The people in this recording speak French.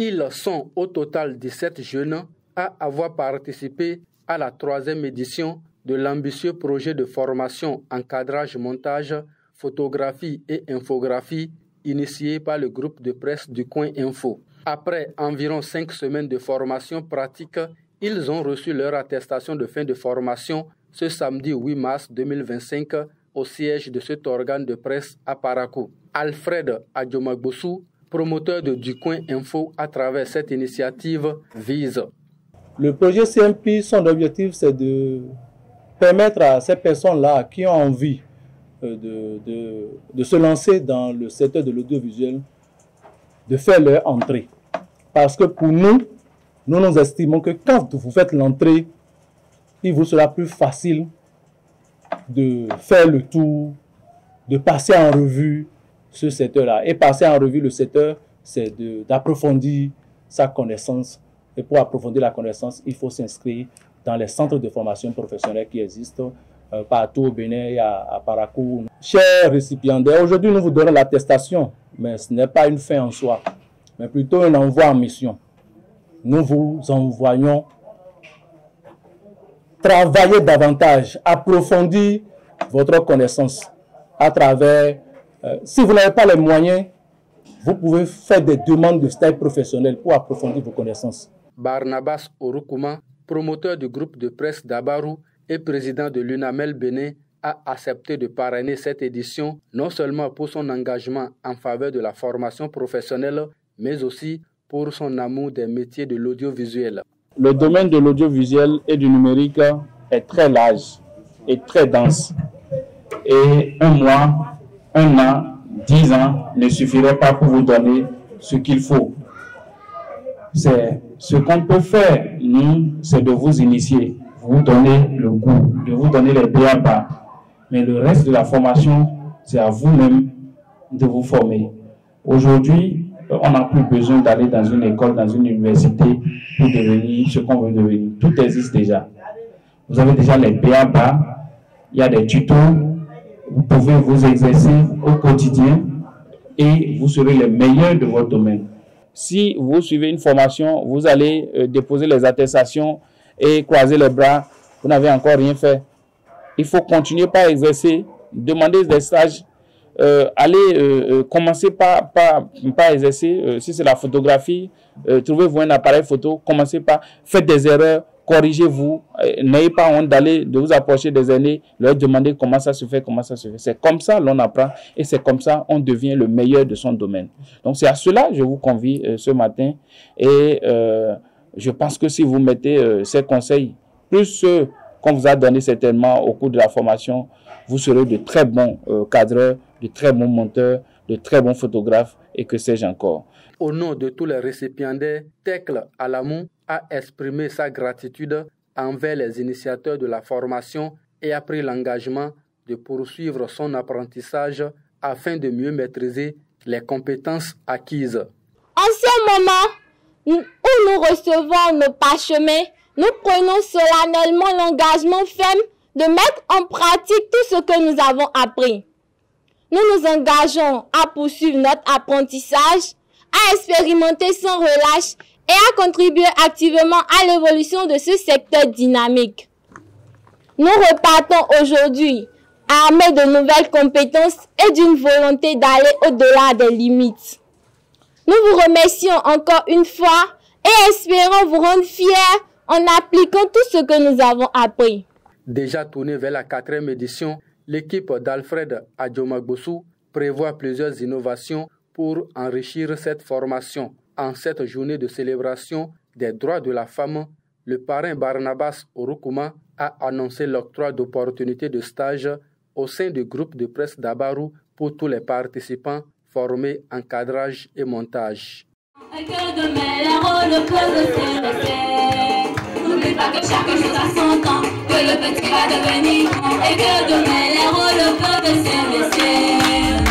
Ils sont au total 17 jeunes à avoir participé à la 3e édition de l'ambitieux projet de formation encadrage, montage, photographie et infographie initié par le groupe de presse du Coin Info. Après environ 5 semaines de formation pratique, ils ont reçu leur attestation de fin de formation ce samedi 8 mars 2025 au siège de cet organe de presse à Parakou. Alfred Adjomagbossou, promoteur de Du Coin Info à travers cette initiative, vise. Le projet CMP, son objectif, c'est de permettre à ces personnes-là qui ont envie de se lancer dans le secteur de l'audiovisuel, de faire leur entrée. Parce que pour nous, nous estimons que quand vous faites l'entrée, il vous sera plus facile de faire le tour, de passer en revue ce secteur-là. Et passer en revue le secteur, c'est d'approfondir sa connaissance. Et pour approfondir la connaissance, il faut s'inscrire dans les centres de formation professionnelle qui existent partout au Bénin et à Parakou. Chers récipiendaires, aujourd'hui nous vous donnons l'attestation, mais ce n'est pas une fin en soi, mais plutôt un envoi en mission. Nous vous envoyons travailler davantage, approfondir votre connaissance à travers, si vous n'avez pas les moyens, vous pouvez faire des demandes de stage professionnel pour approfondir vos connaissances. Barnabas Orukuma, promoteur du groupe de presse d'Abarou et président de l'UNAMEL Bénin, a accepté de parrainer cette édition, non seulement pour son engagement en faveur de la formation professionnelle, mais aussi pour son amour des métiers de l'audiovisuel. Le domaine de l'audiovisuel et du numérique est très large et très dense. Et 1 mois, 1 an, 10 ans ne suffirait pas pour vous donner ce qu'il faut. C'est ce qu'on peut faire, nous, c'est de vous initier, vous donner le goût, de vous donner les b.a.-ba. Mais le reste de la formation, c'est à vous-même de vous former. Aujourd'hui, on n'a plus besoin d'aller dans une école, dans une université pour devenir ce qu'on veut devenir. Tout existe déjà. Vous avez déjà les b.a.-ba, il y a des tutos, vous pouvez vous exercer au quotidien et vous serez les meilleurs de votre domaine. Si vous suivez une formation, vous allez déposer les attestations et croiser les bras, vous n'avez encore rien fait. Il faut continuer par exercer, demander des stages, commencer par exercer, si c'est la photographie, trouvez-vous un appareil photo, commencez par faire des erreurs, corrigez-vous, n'ayez pas honte de vous approcher des aînés, leur demander comment ça se fait, comment ça se fait. C'est comme ça l'on apprend et c'est comme ça on devient le meilleur de son domaine. Donc c'est à cela que je vous convie ce matin et je pense que si vous mettez ces conseils, plus ceux qu'on vous a donnés certainement au cours de la formation, vous serez de très bons cadreurs, de très bons monteurs, de très bons photographes et que sais-je encore. Au nom de tous les récipiendaires, Tekle Alamou a exprimé sa gratitude envers les initiateurs de la formation et a pris l'engagement de poursuivre son apprentissage afin de mieux maîtriser les compétences acquises. En ce moment où nous recevons nos parchemins, nous prenons solennellement l'engagement ferme de mettre en pratique tout ce que nous avons appris. Nous nous engageons à poursuivre notre apprentissage, à expérimenter sans relâche et à contribuer activement à l'évolution de ce secteur dynamique. Nous repartons aujourd'hui armés de nouvelles compétences et d'une volonté d'aller au-delà des limites. Nous vous remercions encore une fois et espérons vous rendre fiers en appliquant tout ce que nous avons appris. Déjà tournée vers la 4e édition, l'équipe d'Alfred Adjomagbossou prévoit plusieurs innovations pour enrichir cette formation. En cette journée de célébration des droits de la femme, le parrain Barnabas Orukuma a annoncé l'octroi d'opportunités de stage au sein du groupe de presse d'Abarou pour tous les participants formés en cadrage et montage. N'oublie pas que chaque chose a son temps, que le petit va devenir grand et que demain les rôles peuvent se laisser.